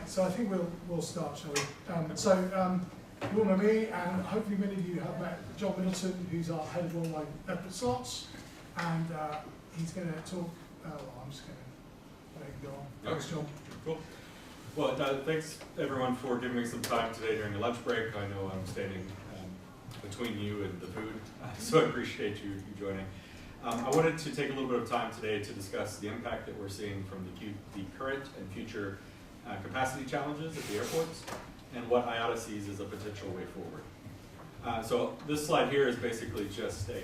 Right, so I think we'll start, shall we? You all know me, and hopefully many of you have met John Middleton, who's our head of online airport slots, and he's going to talk. I'm just going to let him go on. Thanks, John. Cool. Well, thanks everyone for giving me some time today during the lunch break. I know I'm standing between you and the food, so I appreciate you joining. I wanted to take a little bit of time today to discuss the impact that we're seeing from the current and future capacity challenges at the airports, and what IATA sees as a potential way forward. So this slide here is basically just a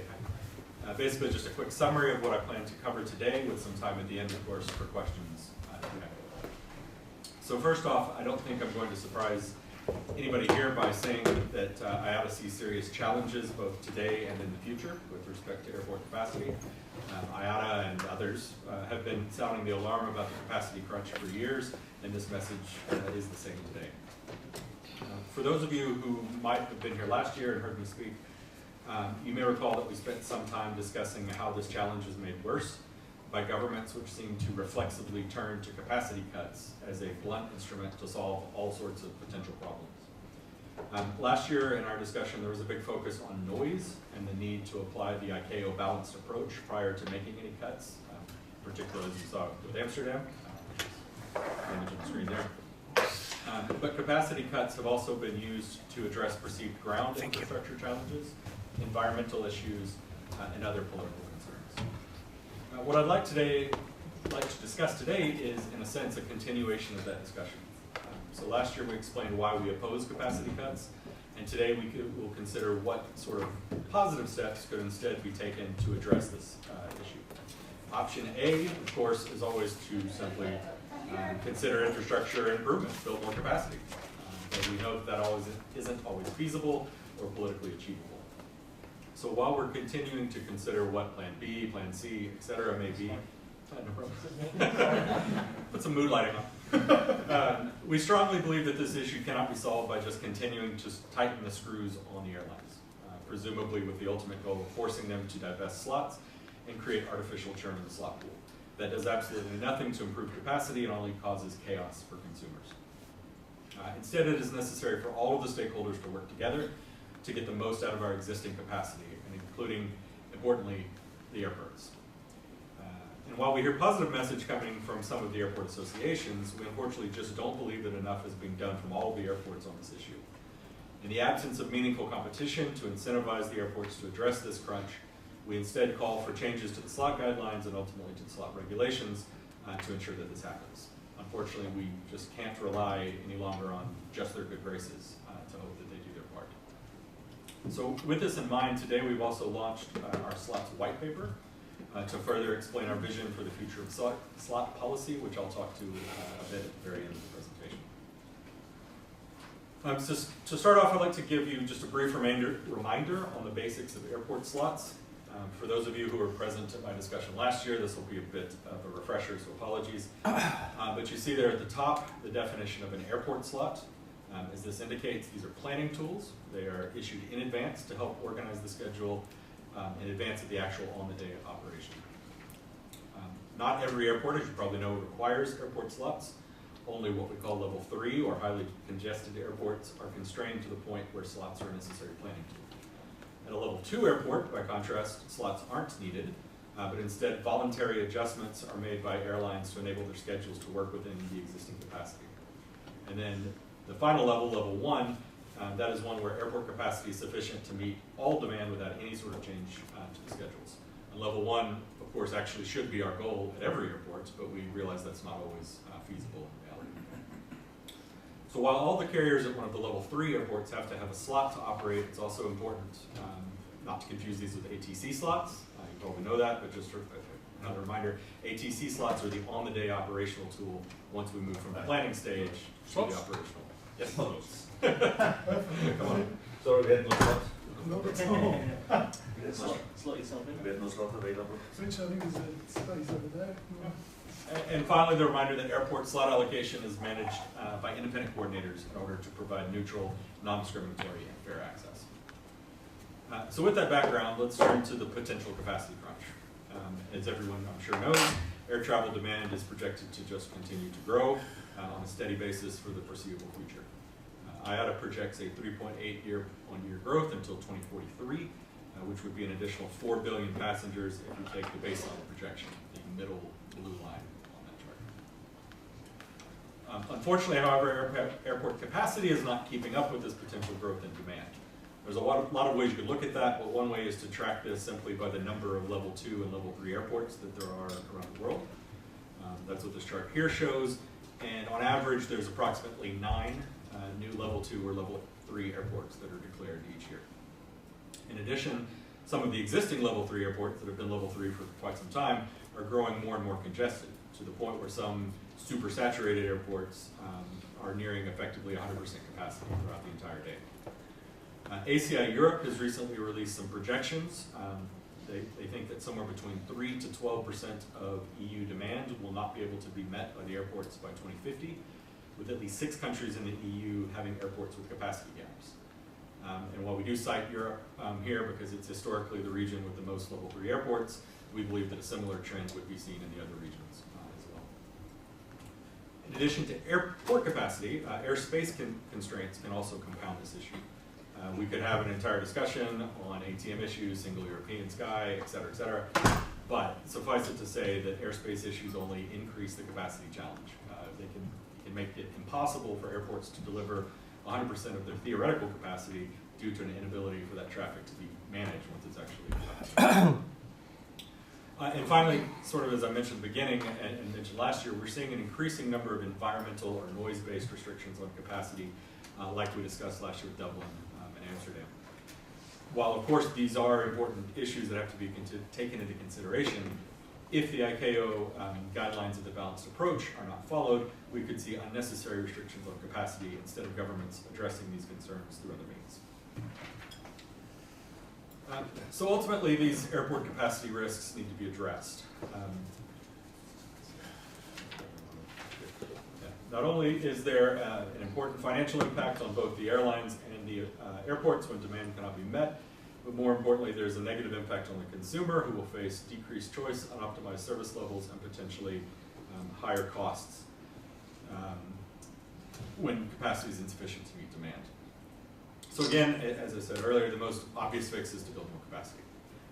quick summary of what I plan to cover today, with some time at the end, of course, for questions if you have. So first off, I don't think I'm going to surprise anybody here by saying that IATA sees serious challenges both today and in the future with respect to airport capacity. IATA and others have been sounding the alarm about the capacity crunch for years, and this message is the same today. For those of you who might have been here last year and heard me speak, you may recall that we spent some time discussing how this challenge is made worse by governments which seem to reflexively turn to capacity cuts as a blunt instrument to solve all sorts of potential problems. Last year in our discussion, there was a big focus on noise and the need to apply the ICAO balanced approach prior to making any cuts, particularly as you saw with Amsterdam, the image on the screen there. But capacity cuts have also been used to address perceived ground infrastructure challenges, environmental issues, and other political concerns. What I'd like to discuss today is, in a sense, a continuation of that discussion. So last year we explained why we oppose capacity cuts, and today we'll consider what sort of positive steps could instead be taken to address this issue. Option A, of course, is always to simply consider infrastructure improvement, build more capacity. But we know that isn't always feasible or politically achievable. So while we're continuing to consider what Plan B, Plan C, etc. may be, put some mood lighting on. We strongly believe that this issue cannot be solved by just continuing to tighten the screws on the airlines, presumably with the ultimate goal of forcing them to divest slots and create artificial churn in the slot pool. That does absolutely nothing to improve capacity and only causes chaos for consumers. Instead, it is necessary for all of the stakeholders to work together to get the most out of our existing capacity, and including, importantly, the airports. And while we hear positive message coming from some of the airport associations, we unfortunately just don't believe that enough is being done from all of the airports on this issue. In the absence of meaningful competition to incentivize the airports to address this crunch, we instead call for changes to the slot guidelines and ultimately to the slot regulations to ensure that this happens. Unfortunately, we just can't rely any longer on just their good graces to hope that they do their part. So with this in mind, today we've also launched our slots white paper to further explain our vision for the future of slot policy, which I'll talk to a bit at the very end of the presentation. So to start off, I'd like to give you just a brief reminder on the basics of airport slots. For those of you who were present at my discussion last year, this will be a bit of a refresher, so apologies. But you see there at the top the definition of an airport slot. As this indicates, these are planning tools. They are issued in advance to help organize the schedule in advance of the actual on-the-day operation. Not every airport, as you probably know, requires airport slots. Only what we call level 3 or highly congested airports are constrained to the point where slots are a necessary planning tool. At a level 2 airport, by contrast, slots aren't needed, but instead voluntary adjustments are made by airlines to enable their schedules to work within the existing capacity. And then the final level, level 1, that is one where airport capacity is sufficient to meet all demand without any sort of change to the schedules. And level 1, of course, actually should be our goal at every airport, but we realize that's not always feasible in reality. So while all the carriers at one of the level 3 airports have to have a slot to operate, it's also important not to confuse these with ATC slots. You probably know that, but just another reminder, ATC slots are the on-the-day operational tool once we move from the planning stage to the operational. Yes, slots. Come on. Sorry, we had no slot. Not at all. Slot yourself in. We had no slot available. Which I think is a space over there. And finally, the reminder that airport slot allocation is managed by independent coordinators in order to provide neutral, non-discriminatory, and fair access. So with that background, let's turn to the potential capacity crunch. As everyone I'm sure knows, air travel demand is projected to just continue to grow. on a steady basis for the foreseeable future. IATA projects a 3.8 year-on-year growth until 2043, which would be an additional 4 billion passengers if you take the baseline projection, the middle blue line on that chart. Unfortunately, however, airport capacity is not keeping up with this potential growth in demand. There's a lot of ways you could look at that, but one way is to track this simply by the number of level 2 and level 3 airports that there are around the world. That's what this chart here shows, and on average there's approximately 9 new level 2 or level 3 airports that are declared each year. In addition, some of the existing level 3 airports that have been level 3 for quite some time are growing more and more congested, to the point where some super saturated airports are nearing effectively 100% capacity throughout the entire day. ACI Europe has recently released some projections. They think that somewhere between 3 to 12% of EU demand will not be able to be met by the airports by 2050, with at least 6 countries in the EU having airports with capacity gaps. And while we do cite Europe here because it's historically the region with the most level 3 airports, we believe that a similar trend would be seen in the other regions as well. In addition to airport capacity, airspace constraints can also compound this issue. We could have an entire discussion on ATM issues, single European sky, et cetera, but suffice it to say that airspace issues only increase the capacity challenge. They can make it impossible for airports to deliver 100% of their theoretical capacity due to an inability for that traffic to be managed once it's actually and finally, sort of as I mentioned at the beginning and mentioned last year, we're seeing an increasing number of environmental or noise-based restrictions on capacity, like we discussed last year with Dublin and Amsterdam. While of course these are important issues that have to be taken into consideration, if the ICAO guidelines of the balanced approach are not followed, we could see unnecessary restrictions on capacity instead of governments addressing these concerns through other means. So ultimately, these airport capacity risks need to be addressed. Not only is there an important financial impact on both the airlines and the airports when demand cannot be met, but more importantly, there's a negative impact on the consumer who will face decreased choice, unoptimized service levels, and potentially higher costs when capacity is insufficient to meet demand. So again, as I said earlier, the most obvious fix is to build more capacity.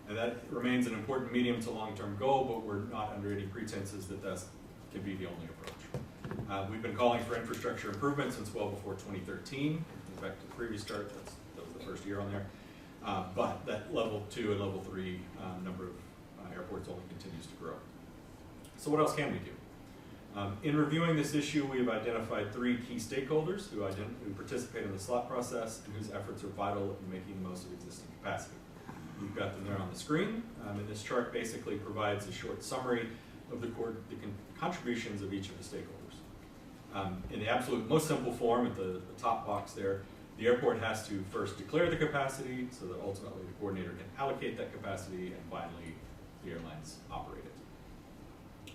And that remains an important medium to long-term goal, but we're not under any pretenses that that can be the only approach. We've been calling for infrastructure improvement since well before 2013. In fact, the previous chart, that was the first year on there. But that level 2 and level 3 number of airports only continues to grow. So what else can we do? In reviewing this issue, we have identified 3 key stakeholders who participate in the slot process and whose efforts are vital in making the most of existing capacity. You've got them there on the screen, and this chart basically provides a short summary of the contributions of each of the stakeholders. In the absolute most simple form, at the top box there, the airport has to first declare the capacity so that ultimately the coordinator can allocate that capacity, and finally the airlines operate it.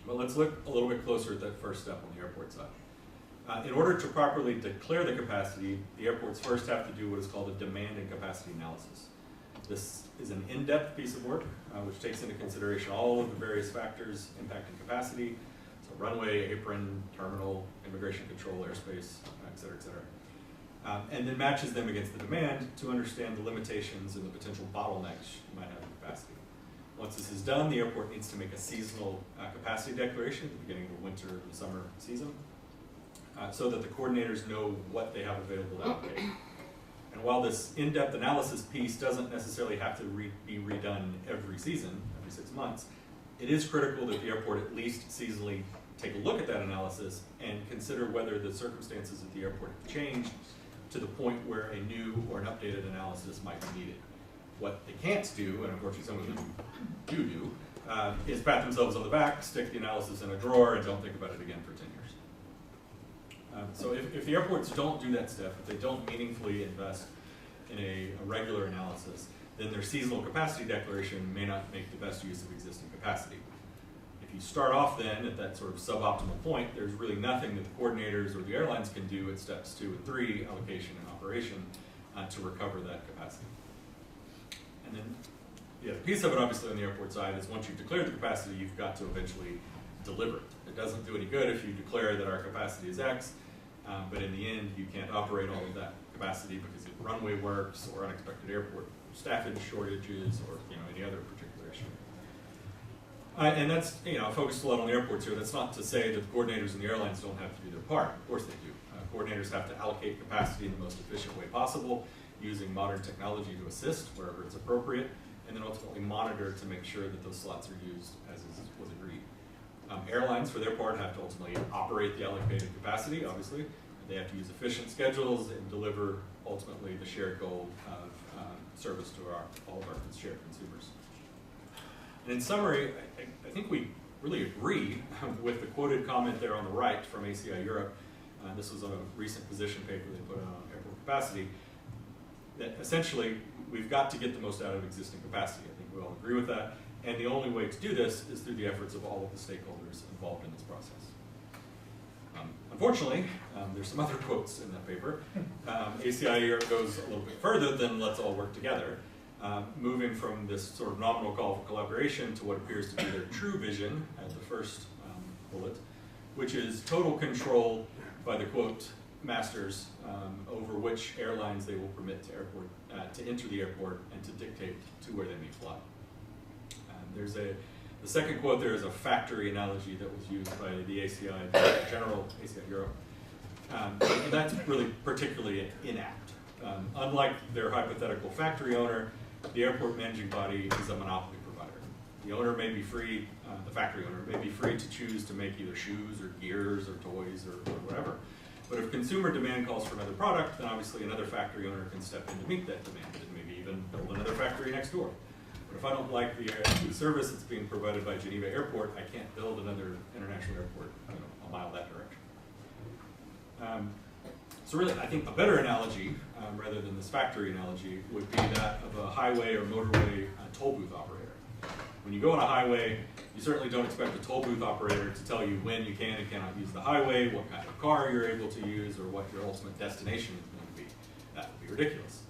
But let's look a little bit closer at that first step on the airport side. In order to properly declare the capacity, the airports first have to do what is called a demand and capacity analysis. This is an in-depth piece of work which takes into consideration all of the various factors impacting capacity, so runway, apron, terminal, immigration control, airspace, et cetera, et cetera. And then matches them against the demand to understand the limitations and the potential bottlenecks you might have in capacity. Once this is done, the airport needs to make a seasonal capacity declaration at the beginning of the winter and the summer season so that the coordinators know what they have available to allocate. And while this in-depth analysis piece doesn't necessarily have to be redone every season, every 6 months, it is critical that the airport at least seasonally take a look at that analysis and consider whether the circumstances at the airport have changed to the point where a new or an updated analysis might be needed. What they can't do, and unfortunately some of them do, is pat themselves on the back, stick the analysis in a drawer, and don't think about it again for 10 years. So if the airports don't do that step, if they don't meaningfully invest in a regular analysis, then their seasonal capacity declaration may not make the best use of existing capacity. If you start off then at that sort of suboptimal point, there's really nothing that the coordinators or the airlines can do at steps 2 and 3, allocation and operation, to recover that capacity. And then the other piece of it, obviously, on the airport side is once you've declared the capacity, you've got to eventually deliver it. It doesn't do any good if you declare that our capacity is X, but in the end, you can't operate all of that capacity because of runway works or unexpected airport staffing shortages or any other particular issue. And that's focused a lot on the airports here. That's not to say that the coordinators and the airlines don't have to do their part. Of course they do. Coordinators have to allocate capacity in the most efficient way possible, using modern technology to assist wherever it's appropriate, and then ultimately monitor to make sure that those slots are used as was agreed. Airlines, for their part, have to ultimately operate the allocated capacity, obviously. They have to use efficient schedules and deliver, ultimately, the shared goal of service to all of our shared consumers. And in summary, I think we really agree with the quoted comment there on the right from ACI Europe. This was a recent position paper they put out on airport capacity, that essentially we've got to get the most out of existing capacity. I think we all agree with that. And the only way to do this is through the efforts of all of the stakeholders involved in this process. Unfortunately, there's some other quotes in that paper. ACI Europe goes a little bit further than let's all work together, moving from this sort of nominal call for collaboration to what appears to be their true vision at the first bullet, which is total control by the quote masters over which airlines they will permit to enter the airport and to dictate to where they may fly. The second quote there is a factory analogy that was used by the ACI General, ACI Europe, and that's really particularly inapt. Unlike their hypothetical factory owner, the airport managing body is a monopoly provider. The owner may be free, the factory owner may be free to choose to make either shoes or gears or toys or whatever. But if consumer demand calls for another product, then obviously another factory owner can step in to meet that demand and maybe even build another factory next door. But if I don't like the service that's being provided by Geneva Airport, I can't build another international airport a mile that direction. So really, I think a better analogy, rather than this factory analogy, would be that of a highway or motorway toll booth operator. When you go on a highway, you certainly don't expect a toll booth operator to tell you when you can and cannot use the highway, what kind of car you're able to use, or what your ultimate destination is going to be. That would be ridiculous.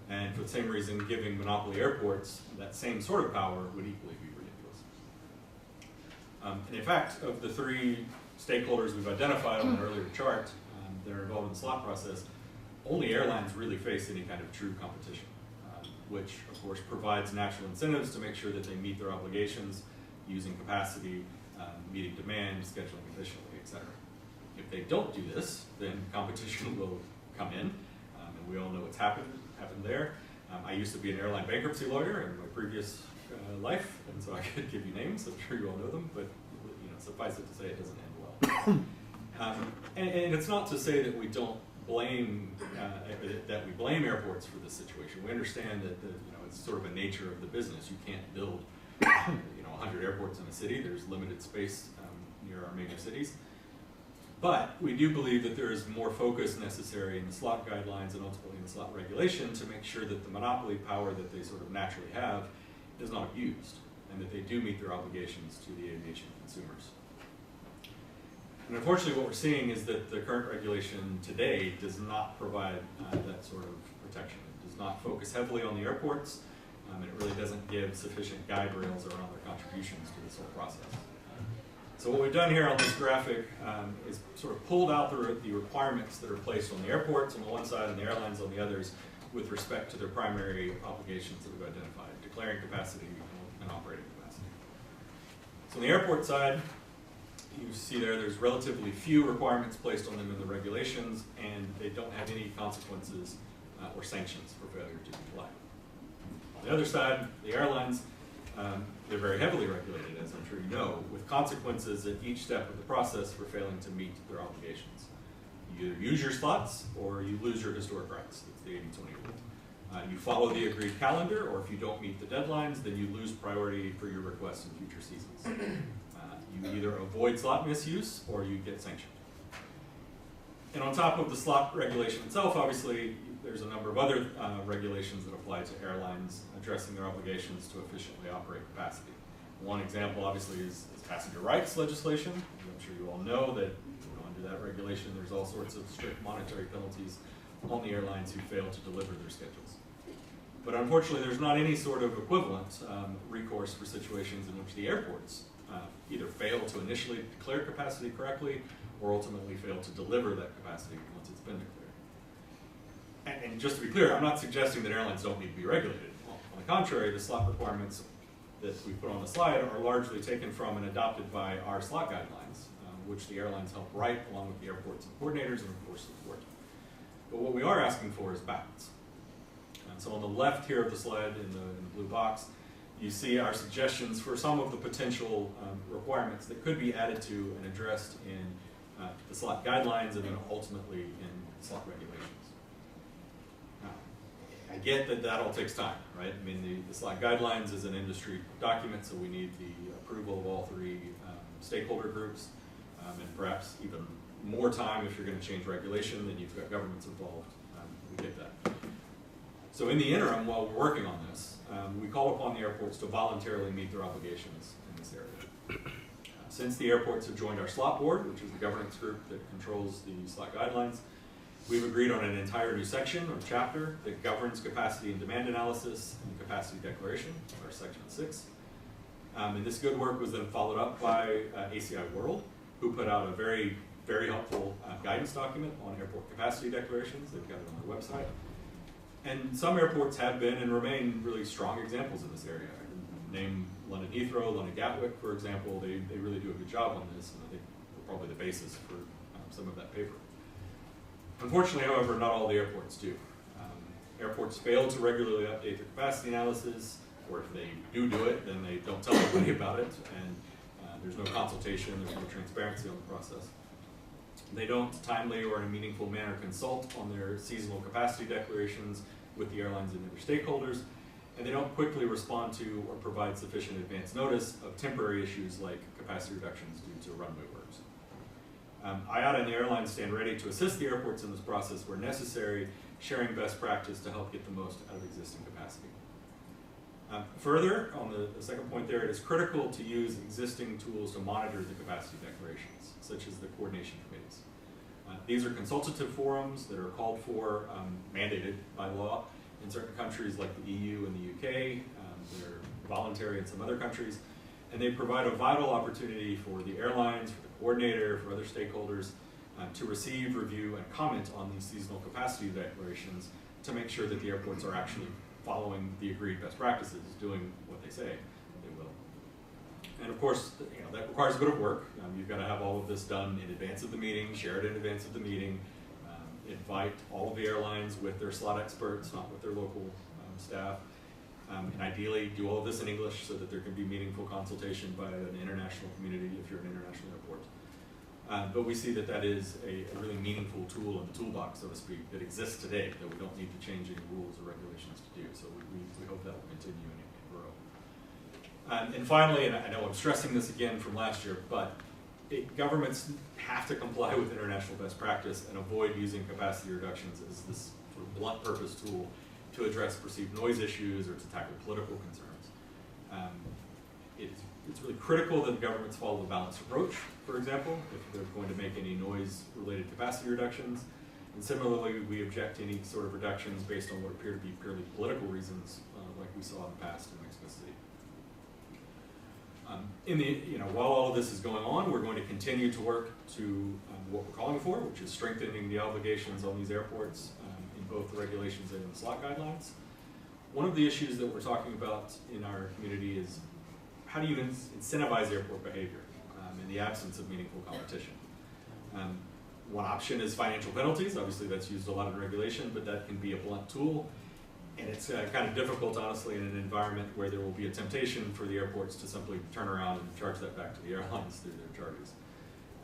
And for the same reason, giving monopoly airports that same sort of power would equally be ridiculous. And in fact, of the three stakeholders we've identified on the earlier chart that are involved in the slot process, only airlines really face any kind of true competition, which of course provides natural incentives to make sure that they meet their obligations using capacity, meeting demand, scheduling efficiently, etc. If they don't do this, then competition will come in, and we all know what's happened there. I used to be an airline bankruptcy lawyer in my previous life, and so I could give you names. I'm sure you all know them, but suffice it to say, it doesn't end well. And it's not to say that we don't blame that we blame airports for this situation. We understand that it's sort of a nature of the business. You can't build 100 airports in a city. There's limited space near our major cities. But we do believe that there is more focus necessary in the slot guidelines and ultimately in the slot regulation to make sure that the monopoly power that they sort of naturally have is not abused and that they do meet their obligations to the aviation consumers. And unfortunately what we're seeing is that the current regulation today does not provide that sort of protection. It does not focus heavily on the airports, and it really doesn't give sufficient guide rails around their contributions to this whole process. So what we've done here on this graphic is sort of pulled out the requirements that are placed on the airports on the one side and the airlines on the others with respect to their primary obligations that we've identified, declaring capacity and operating capacity. So on the airport side, you see there's relatively few requirements placed on them in the regulations, and they don't have any consequences or sanctions for failure to comply. On the other side, the airlines, they're very heavily regulated, as I'm sure you know, with consequences at each step of the process for failing to meet their obligations. You either use your slots or you lose your historic rights. It's the 80-20 rule. You follow the agreed calendar, or if you don't meet the deadlines, then you lose priority for your requests in future seasons. You either avoid slot misuse or you get sanctioned. And on top of the slot regulation itself, obviously, there's a number of other regulations that apply to airlines addressing their obligations to efficiently operate capacity. One example, obviously, is passenger rights legislation. I'm sure you all know that under that regulation, there's all sorts of strict monetary penalties on the airlines who fail to deliver their schedules. But unfortunately, there's not any sort of equivalent recourse for situations in which the airports either fail to initially declare capacity correctly or ultimately fail to deliver that capacity once it's been declared. And just to be clear, I'm not suggesting that airlines don't need to be regulated. On the contrary, the slot requirements that we put on the slide are largely taken from and adopted by our slot guidelines, which the airlines help write along with the airports and coordinators and of course support. But what we are asking for is balance. So on the left here of the slide in the blue box, you see our suggestions for some of the potential requirements that could be added to and addressed in the slot guidelines and then ultimately in slot regulations. Now, I get that that all takes time, right? I mean, the slot guidelines is an industry document, so we need the approval of all three stakeholder groups, and perhaps even more time if you're going to change regulation, then you've got governments involved. We get that. So in the interim, while we're working on this, we call upon the airports to voluntarily meet their obligations in this area. Since the airports have joined our slot board, which is the governance group that controls the slot guidelines, we've agreed on an entire new section or chapter that governs capacity and demand analysis and capacity declaration, or section 6. And this good work was then followed up by ACI World, who put out a very, very helpful guidance document on airport capacity declarations. They've got it on their website. And some airports have been and remain really strong examples in this area. I can name London Heathrow, London Gatwick, for example. They really do a good job on this, and I think they're probably the basis for some of that paper. Unfortunately, however, not all the airports do. Airports fail to regularly update their capacity analysis, or if they do it, then they don't tell anybody about it, and there's no consultation, there's no transparency on the process. They don't timely or in a meaningful manner consult on their seasonal capacity declarations with the airlines and other stakeholders, and they don't quickly respond to or provide sufficient advance notice of temporary issues like capacity reductions due to runway works. IATA and the airlines stand ready to assist the airports in this process where necessary, sharing best practice to help get the most out of existing capacity. Further, on the second point there, it is critical to use existing tools to monitor the capacity declarations, such as the coordination committees. These are consultative forums that are called for, mandated by law in certain countries like the EU and the UK. They're voluntary in some other countries, and they provide a vital opportunity for the airlines, for the coordinator, for other stakeholders to receive, review, and comment on these seasonal capacity declarations to make sure that the airports are actually following the agreed best practices, doing what they say they will. And of course, that requires a bit of work. You've got to have all of this done in advance of the meeting, share it in advance of the meeting, invite all of the airlines with their slot experts, not with their local staff, and ideally do all of this in English so that there can be meaningful consultation by an international community if you're an international airport. But we see that that is a really meaningful tool in the toolbox, so to speak, that exists today, that we don't need to change any rules or regulations to do. So we hope that will continue and grow. And finally, and I know I'm stressing this again from last year, but governments have to comply with international best practice and avoid using capacity reductions as this sort of blunt purpose tool to address perceived noise issues or to tackle political concerns. It's really critical that governments follow the balanced approach, for example, if they're going to make any noise-related capacity reductions. And similarly, we object to any sort of reductions based on what appear to be purely political reasons, like we saw in the past in Mexico City. While all of this is going on, we're going to continue to work to what we're calling for, which is strengthening the obligations on these airports in both the regulations and in the slot guidelines. One of the issues that we're talking about in our community is how do you incentivize airport behavior in the absence of meaningful competition? One option is financial penalties. Obviously, that's used a lot in regulation, but that can be a blunt tool. And it's kind of difficult, honestly, in an environment where there will be a temptation for the airports to simply turn around and charge that back to the airlines through their charges.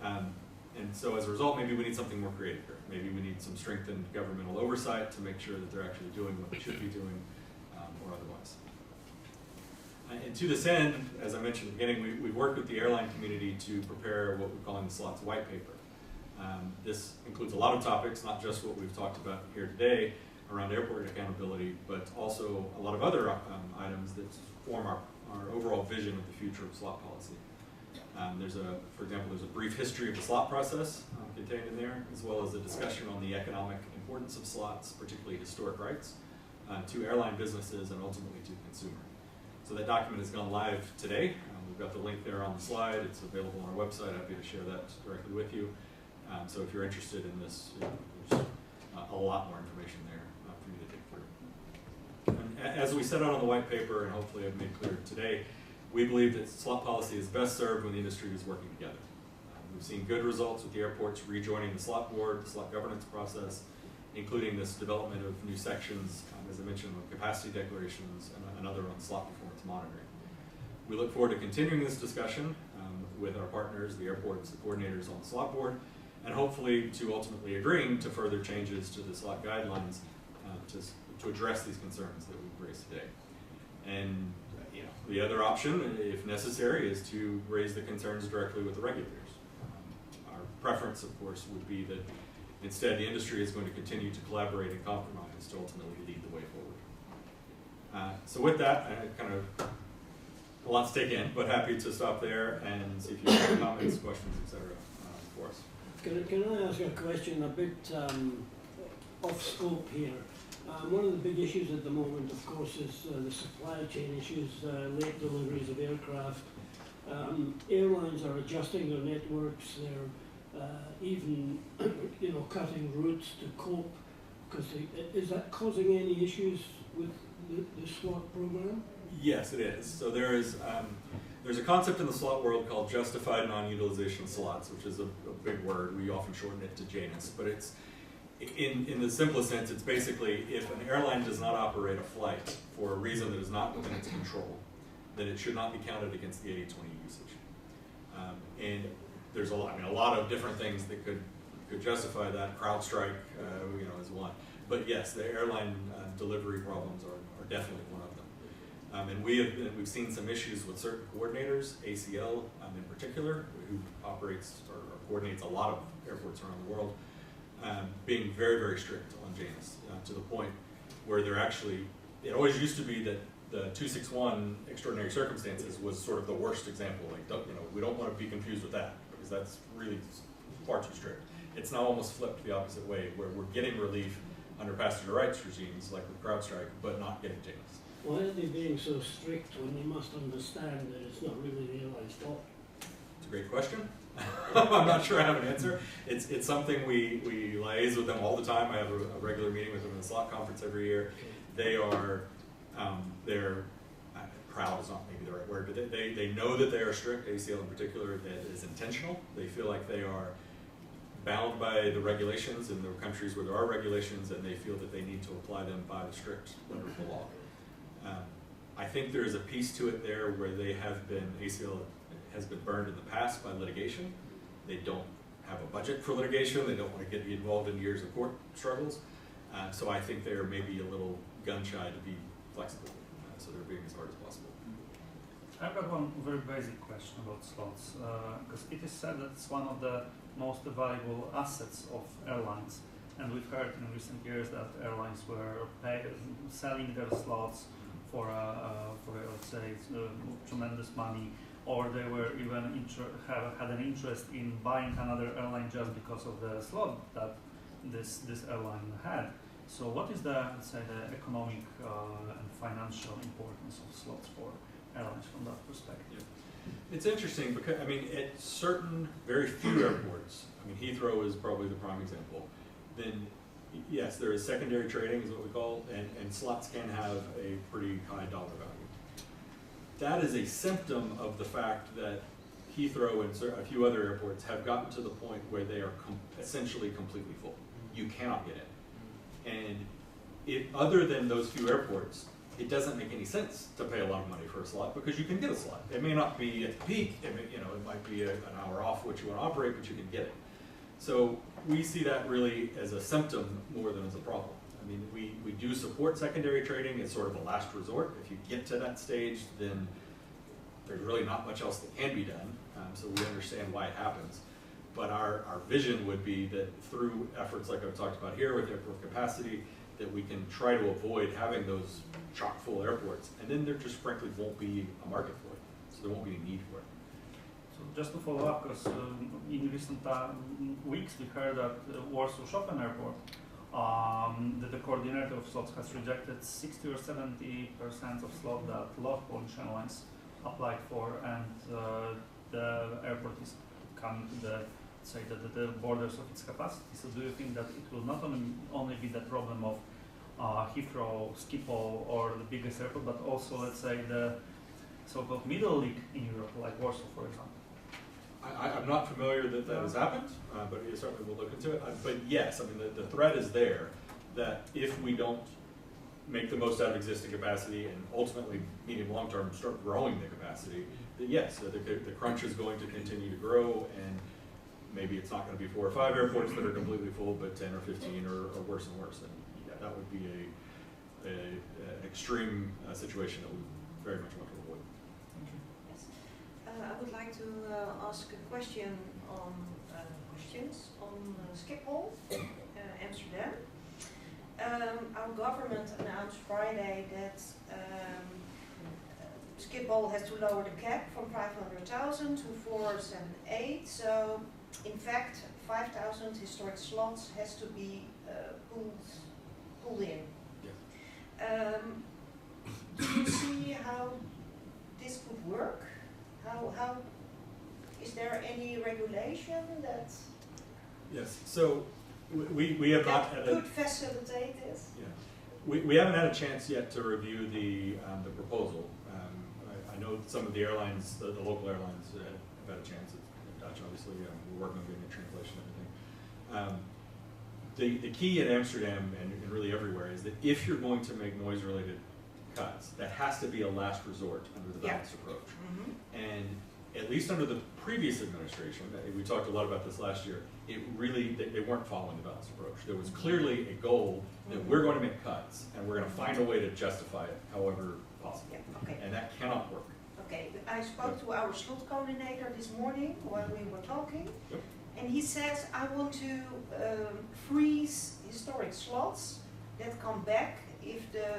And so as a result, maybe we need something more creative here. Maybe we need some strengthened governmental oversight to make sure that they're actually doing what they should be doing or otherwise. And to this end, as I mentioned at the beginning, we've worked with the airline community to prepare what we're calling the slots white paper. This includes a lot of topics, not just what we've talked about here today around airport accountability, but also a lot of other items that form our overall vision of the future of slot policy. For example, there's a brief history of the slot process contained in there, as well as a discussion on the economic importance of slots, particularly historic rights, to airline businesses and ultimately to the consumer. So that document has gone live today. We've got the link there on the slide. It's available on our website. Happy to share that directly with you. So if you're interested in this, there's a lot more information there for you to dig through. And as we set out on the white paper, and hopefully I've made clear today, we believe that slot policy is best served when the industry is working together. We've seen good results with the airports rejoining the slot board, the slot governance process, including this development of new sections, as I mentioned, on capacity declarations and another on slot performance monitoring. We look forward to continuing this discussion with our partners, the airports, the coordinators on the slot board, and hopefully to ultimately agreeing to further changes to the slot guidelines to address these concerns that we've raised today. And the other option, if necessary, is to raise the concerns directly with the regulators. Our preference, of course, would be that instead the industry is going to continue to collaborate and compromise to ultimately lead the way forward. So with that, kind of a lot to take in, but happy to stop there and see if you have comments, questions, etc. For us. Can I ask a question a bit off scope here? One of the big issues at the moment, of course, is the supply chain issues, late deliveries of aircraft. Airlines are adjusting their networks. They're even, cutting routes to cope. Is that causing any issues with the slot program? Yes, it is. So there's a concept in the slot world called justified non-utilization slots, which is a big word. We often shorten it to JANUS, but it's in the simplest sense, it's basically if an airline does not operate a flight for a reason that is not within its control, then it should not be counted against the 80/20 usage. And there's a lot of different things that could justify that. CrowdStrike, is one. But yes, the airline delivery problems are definitely one of them. And we've seen some issues with certain coordinators, ACL in particular, who operates or coordinates a lot of airports around the world, being very, very strict on JANUS to the point where they're actually, it always used to be that the 261 extraordinary circumstances was sort of the worst example. Like, we don't want to be confused with that because that's really far too strict. It's now almost flipped the opposite way, where we're getting relief under passenger rights regimes like with CrowdStrike, but not getting JANUS. Why are they being so strict when they must understand that it's not really the airline's fault? It's a great question. I'm not sure I have an answer. It's something we liaise with them all the time. I have a regular meeting with them in the slot conference every year. They are, they're proud is not maybe the right word, but they know that they are strict, ACL in particular, that is intentional. They feel like they are bound by the regulations in the countries where there are regulations, and they feel that they need to apply them by the strict letter of the law. I think there is a piece to it there where they have been, ACL has been burned in the past by litigation. They don't have a budget for litigation. They don't want to get involved in years of court struggles. So I think they're maybe a little gun shy to be flexible. So they're being as hard as possible. I've got one very basic question about slots, because it is said that it's one of the most valuable assets of airlines. And we've heard in recent years that airlines were selling their slots for let's say, tremendous money, or they were even had an interest in buying another airline just because of the slot that this airline had. So what is the, let's say, the economic and financial importance of slots for airlines from that perspective? It's interesting because, at certain, very few airports, Heathrow is probably the prime example, then yes, there is secondary trading is what we call, and slots can have a pretty high dollar value. That is a symptom of the fact that Heathrow and a few other airports have gotten to the point where they are essentially completely full. You cannot get in. And other than those few airports, it doesn't make any sense to pay a lot of money for a slot because you can get a slot. It may not be at the peak, it might be an hour off what you want to operate, but you can get it. So we see that really as a symptom more than as a problem. We do support secondary trading as sort of a last resort. If you get to that stage, then there's really not much else that can be done. So we understand why it happens. But our vision would be that through efforts like I've talked about here with airport capacity, that we can try to avoid having those chock full airports, and then there just frankly won't be a market for it. So there won't be any need for it. So just to follow up, because in recent weeks we heard that Warsaw Chopin Airport, that the coordinator of slots has rejected 60 or 70% of slots that love Polish Airlines. applied for, and the airport is coming to the borders of its capacity. So do you think that it will not only be the problem of Heathrow, Schiphol, or the biggest airport, but also, let's say, the so-called middle league in Europe, like Warsaw, for example? I'm not familiar that that has happened, but we certainly will look into it. But yes, I mean, the threat is there that if we don't make the most out of existing capacity and ultimately, medium long term, start growing the capacity, that yes, the crunch is going to continue to grow, and maybe it's not going to be 4 or 5 airports that are completely full, but 10 or 15 or worse and worse. And yeah, that would be an extreme situation that we very much want to avoid. Yes. I would like to ask a question on Schiphol, Amsterdam. Our government announced Friday that Schiphol has to lower the cap from 500,000 to 478. So, in fact, 5,000 historic slots has to be pulled in. Yes. Do you see how this could work? How is there any regulation that Yes. So we have not had could facilitate this? Yeah, we haven't had a chance yet to review the proposal. I know some of the airlines, the local airlines, have had a chance. It's Dutch, obviously. We're working on getting a translation and everything. The key in Amsterdam and really everywhere is that if you're going to make noise-related cuts, that has to be a last resort under the balanced approach. Mm-hmm. And at least under the previous administration, we talked a lot about this last year, they weren't following the balanced approach. There was clearly a goal that we're going to make cuts, and we're going to find a way to justify it however possible. Yeah, okay. And that cannot work. Okay, I spoke to our slot coordinator this morning while we were talking, Yep. and he says, I want to freeze historic slots that come back if the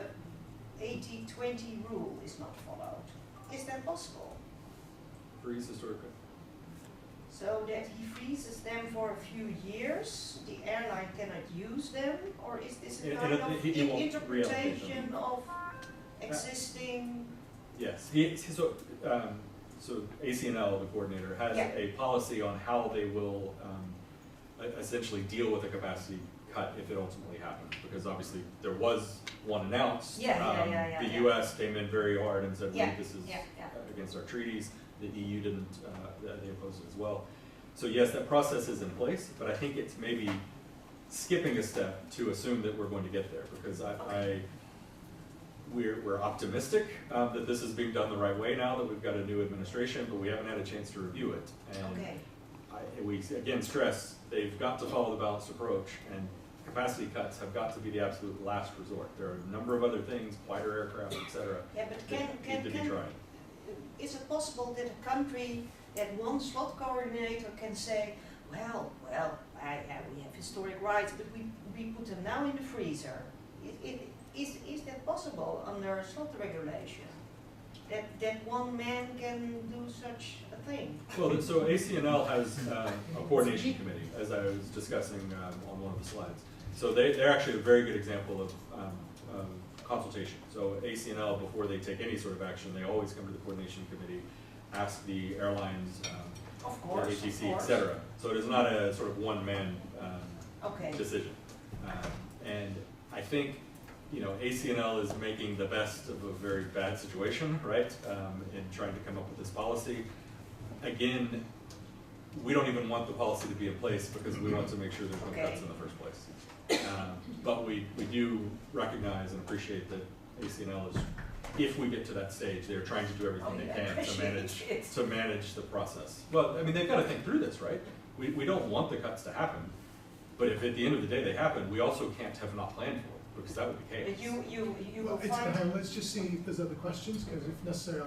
80-20 rule is not followed. Is that possible? Freeze historically. So that he freezes them for a few years, the airline cannot use them, or is this a And kind of he won't interpretation of existing? Yes. So ACNL, the coordinator, has Yeah. a policy on how they will essentially deal with a capacity cut if it ultimately happens. Because obviously there was one announced. Yeah. The U.S. came in very hard and said, Yeah, this is yeah. against our treaties. The EU didn't, they opposed it as well. So yes, that process is in place, but I think it's maybe skipping a step to assume that we're going to get there, because we're optimistic that this is being done the right way now that we've got a new administration, but we haven't had a chance to review it. And Okay. we again stress they've got to follow the balanced approach, and capacity cuts have got to be the absolute last resort. There are a number of other things, quieter aircraft, etc. Yeah, but that need to be tried. is it possible that a country, that one slot coordinator can say, well, we have historic rights, but we put them now in the freezer. Is that possible under slot regulation? That one man can do such a thing? Well, so ACNL has a coordination committee, as I was discussing on one of the slides. So they're actually a very good example of consultation. So ACNL, before they take any sort of action, they always come to the coordination committee, ask the airlines, Of course, the ATC, of course. etc. So it is not a sort of one-man Okay. decision. And I think, ACNL is making the best of a very bad situation, right? In trying to come up with this policy. Again, we don't even want the policy to be in place because we want to make sure there's no Okay. cuts in the first place. But we do recognize and appreciate that ACNL is, if we get to that stage, they're trying to do everything they can to manage the process. Well, I mean, they've got to think through this, right? We don't want the cuts to happen, but if at the end of the day they happen, we also can't have not planned for it, because that would be chaos. But you Well, will find. let's just see if there's other questions, because if necessary,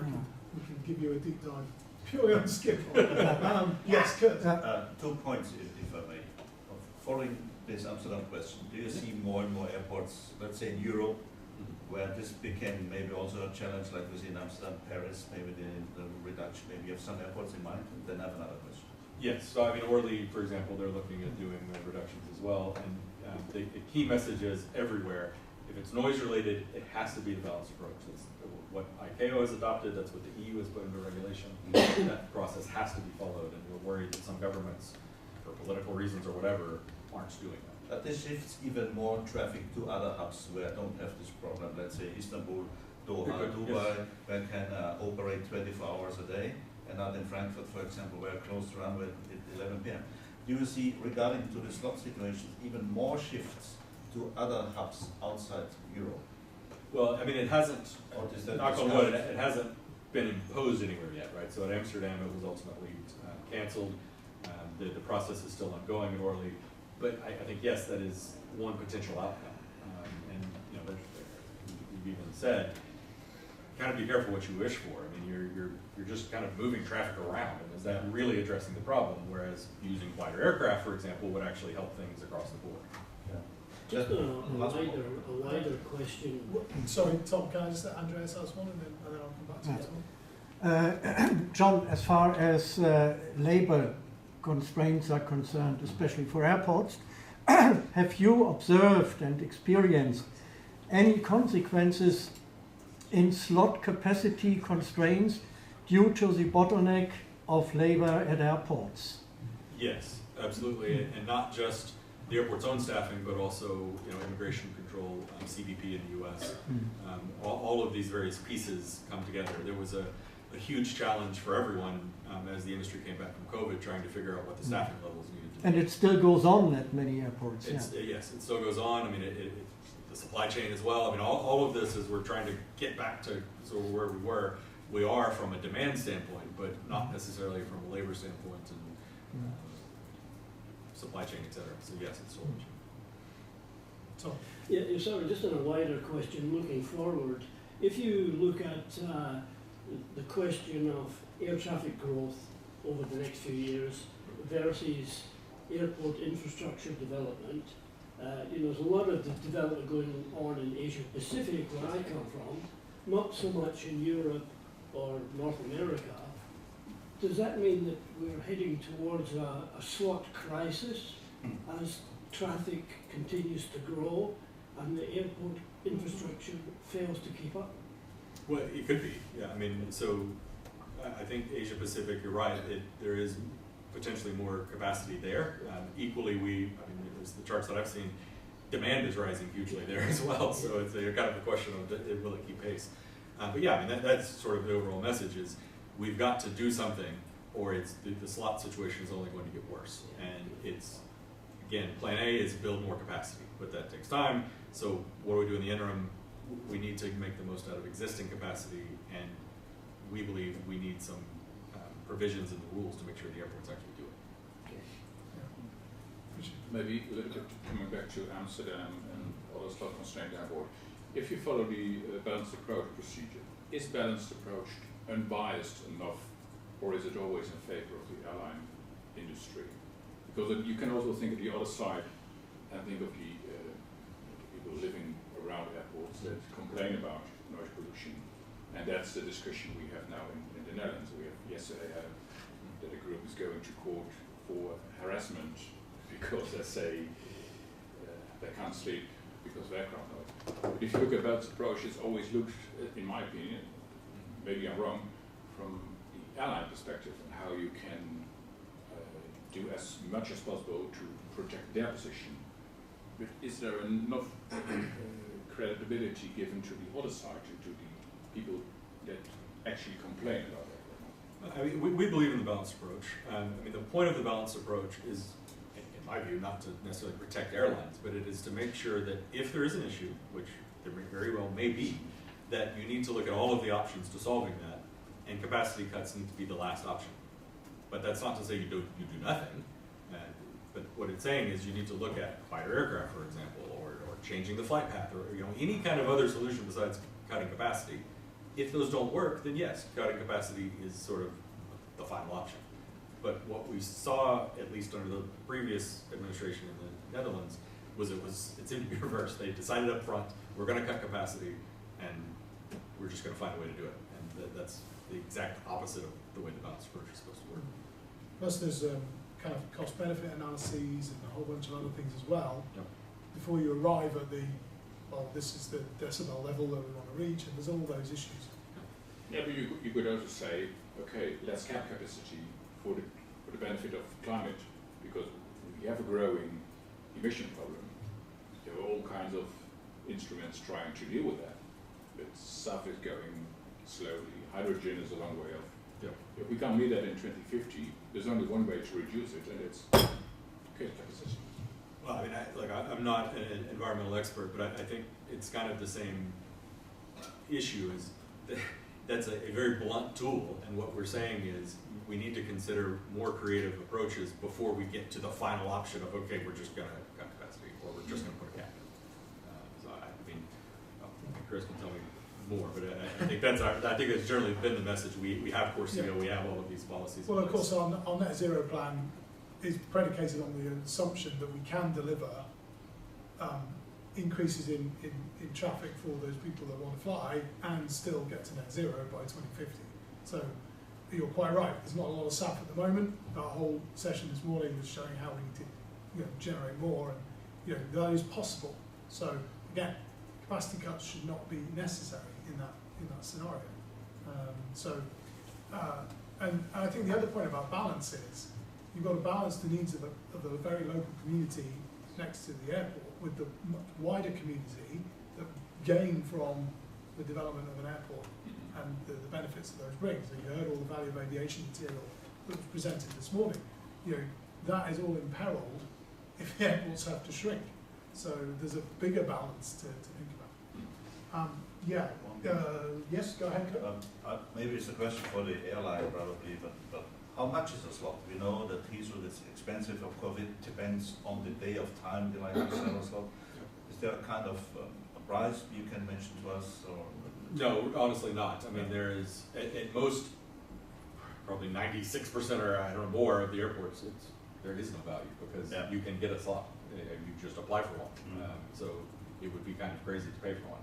we can give you a deep dive purely on Schiphol. Yes, Kurt. 2 points, if I may. Following this Amsterdam question, do you see more and more airports, let's say in Europe, where this became maybe also a challenge, like we see in Amsterdam, Paris, maybe the reduction, maybe you have some airports in mind? And then I have another question. Yes, so I mean, Orly, for example, they're looking at doing reductions as well, and the key message is everywhere, If it's noise related, it has to be the balanced approach. That's what ICAO has adopted, that's what the EU has put into regulation. That process has to be followed, and we're worried that some governments, for political reasons or whatever, aren't doing that. But this shifts even more traffic to other hubs where don't have this problem. Let's say Istanbul, Doha, Good, Dubai, yes. where can operate 24 hours a day, and not in Frankfurt, for example, where close to runway at 11 p.m. Do you see, regarding to the slot situation, even more shifts to other hubs outside Europe? Well, I mean, it hasn't, Or is that knock on discussed? wood, it hasn't been imposed anywhere yet, right? So at Amsterdam, it was ultimately canceled. The process is still ongoing at Orly. But I think, yes, that is one potential outcome. And, you know, you've even said, kind of be careful what you wish for. I mean, you're just kind of moving traffic around, and is that really addressing the problem? Whereas using wider aircraft, for example, would actually help things across the board. Just a wider question. Sorry, Tom, can I just let Andreas ask one and then I'll come back to you, Tom? John, as far as labor constraints are concerned, especially for airports, have you observed and experienced any consequences in slot capacity constraints due to the bottleneck of labor at airports? Yes, absolutely, and not just the airport's own staffing, but also, you know, immigration control, CBP in the U.S. All of these various pieces come together. There was a huge challenge for everyone as the industry came back from COVID, trying to figure out what the staffing levels needed to be. And it still goes on at many airports. Yes, it still goes on. I mean, the supply chain as well. I mean, all of this is we're trying to get back to sort of where we were. We are from a demand standpoint, but not necessarily from a labor standpoint and supply chain, et cetera. So yes, it's still. Tom? Yeah, sorry, just on a wider question, looking forward, if you look at the question of air traffic growth over the next few years versus airport infrastructure development, you know, there's a lot of development going on in Asia Pacific, where I come from, not so much in Europe or North America. Does that mean that we're heading towards a slot crisis as traffic continues to grow and the airport infrastructure fails to keep up? Well, it could be, yeah. I mean, so I think Asia Pacific, you're right, there is potentially more capacity there. Equally, I mean, there's the charts that I've seen, demand is rising hugely there as well. So it's a kind of a question of will it keep pace? But yeah, I mean, that's sort of the overall message is we've got to do something, or it's the slot situation is only going to get worse. And it's, again, plan A is build more capacity, but that takes time. So what do we do in the interim? We need to make the most out of existing capacity, and we believe we need some provisions in the rules to make sure the airports actually do it. Maybe a little bit coming back to Amsterdam and other slot constrained airport. If you follow the balanced approach procedure, is balanced approach unbiased enough, or is it always in favor of the airline industry? Because you can also think of the other side and think of the people living around airports that complain about noise pollution, and that's the discussion we have now in the Netherlands. We have yesterday had that a group is going to court for harassment because they say they can't sleep because of aircraft noise. But if you look at balanced approach, it's always looked, in my opinion, maybe I'm wrong, from the airline perspective and how you can do as much as possible to protect their position. But is there enough credibility given to the other side, to the people that actually complain about that? I mean, we believe in the balanced approach. I mean, the point of the balanced approach is, in my view, not to necessarily protect airlines, but it is to make sure that if there is an issue, which there very well may be, that you need to look at all of the options to solving that, and capacity cuts need to be the last option. But that's not to say you do nothing. But what it's saying is you need to look at wider aircraft, for example, or changing the flight path, or any kind of other solution besides cutting capacity. If those don't work, then yes, cutting capacity is sort of the final option. But what we saw, at least under the previous administration in the Netherlands, was it seemed to be reversed. They decided up front, we're going to cut capacity, and we're just going to find a way to do it. And that's the exact opposite of the way the balanced approach is supposed to work. Plus there's kind of cost-benefit analyses and a whole bunch of other things as well. Yep. Before you arrive at the well, this is the decibel level that we want to reach, and there's all those issues. Yeah, but you could also say, okay, let's cap capacity for the benefit of climate, because we have a growing emission problem. There are all kinds of instruments trying to deal with that, but stuff is going slowly. Hydrogen is a long way off. Yeah. If we can't meet that in 2050, there's only one way to reduce it, and it's cap capacity. Well, I mean, I'm not an environmental expert, but I think it's kind of the same issue. That's a very blunt tool, and what we're saying is we need to consider more creative approaches before we get to the final option of, okay, we're just going to cut capacity, or we're just going to put a cap in. So I mean, Chris can tell me more, but I think that's generally been the message. We have Corsia, we have all of these policies. Well, of course, our net zero plan is predicated on the assumption that we can deliver increases in traffic for those people that want to fly and still get to net zero by 2050. So you're quite right, there's not a lot of SAF at the moment. Our whole session this morning was showing how we need to generate more, and that is possible. So again, capacity cuts should not be necessary in that scenario. And I think the other point about balance is you've got to balance the needs of the very local community next to the airport with the much wider community that gain from the development of an airport and the benefits that those bring. So you heard all the value of aviation material that was presented this morning. That is all imperiled if the airports have to shrink. So there's a bigger balance to think about. Yes, go ahead. Maybe it's a question for the airline probably, but how much is a slot? We know that Heathrow is expensive, of course it depends on the day of time they like to sell a slot. Is there a kind of a price you can mention to us? Or? No, honestly not. I mean, there is, at most, probably 96% or I don't know more of the airports, there is no value because you can get a slot. You just apply for one. So it would be kind of crazy to pay for one.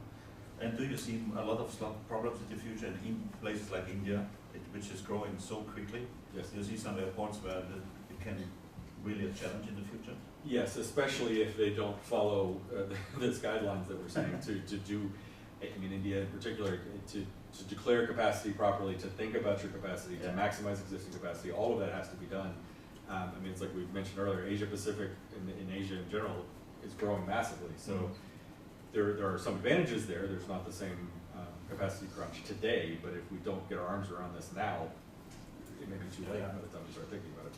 And do you see a lot of slot problems in the future in places like India, which is growing so quickly? Yes. Do you see some airports where it can really a challenge in the future? Yes, especially if they don't follow these guidelines that we're saying to do. I mean, India in particular, to declare capacity properly, to think about your capacity, to maximize existing capacity, all of that has to be done. I mean, it's like we mentioned earlier, Asia Pacific in Asia in general is growing massively. So there are some advantages there. There's not the same capacity crunch today, but if we don't get our arms around this now, it may be too late by the time we start thinking about it.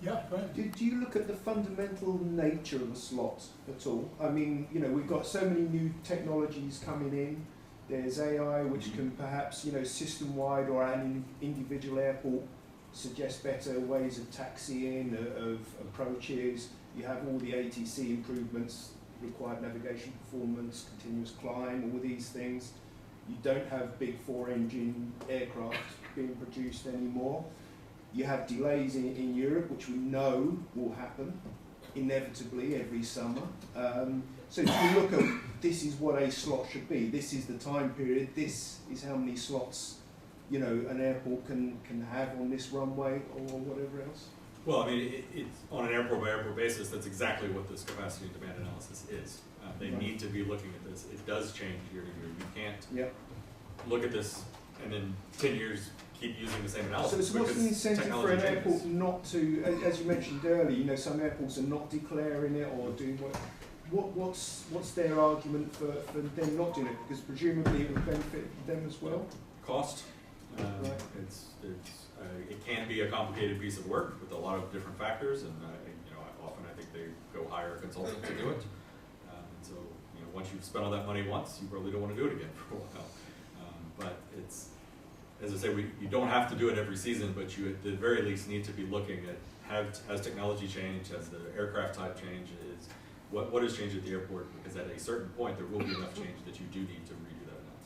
Yeah, right. Do you look at the fundamental nature of a slot at all? I mean, we've got so many new technologies coming in. There's AI, which can perhaps, system-wide or at an individual airport suggest better ways of taxiing, of approaches. You have all the ATC improvements, required navigation performance, continuous climb, all these things. You don't have big 4-engine aircraft being produced anymore. You have delays in Europe, which we know will happen inevitably every summer. So if you look at this is what a slot should be, this is the time period, this is how many slots an airport can have on this runway or whatever else. Well, I mean, it's on an airport by airport basis, that's exactly what this capacity and demand analysis is. They need to be looking at this. It does change year to year. You can't look at this and then 10 years keep using the same analysis. So what's the incentive for an airport not to, as you mentioned earlier, some airports are not declaring it or doing what's their argument for them not doing it? Because presumably it would benefit them as well. Cost. Right. It can be a complicated piece of work with a lot of different factors, and often I think they go hire a consultant to do it. So once you've spent all that money once, you probably don't want to do it again for a while. But it's, as I say, you don't have to do it every season, but you at the very least need to be looking at has technology changed, has the aircraft type changed, what has changed at the airport, because at a certain point there will be enough change that you do need to redo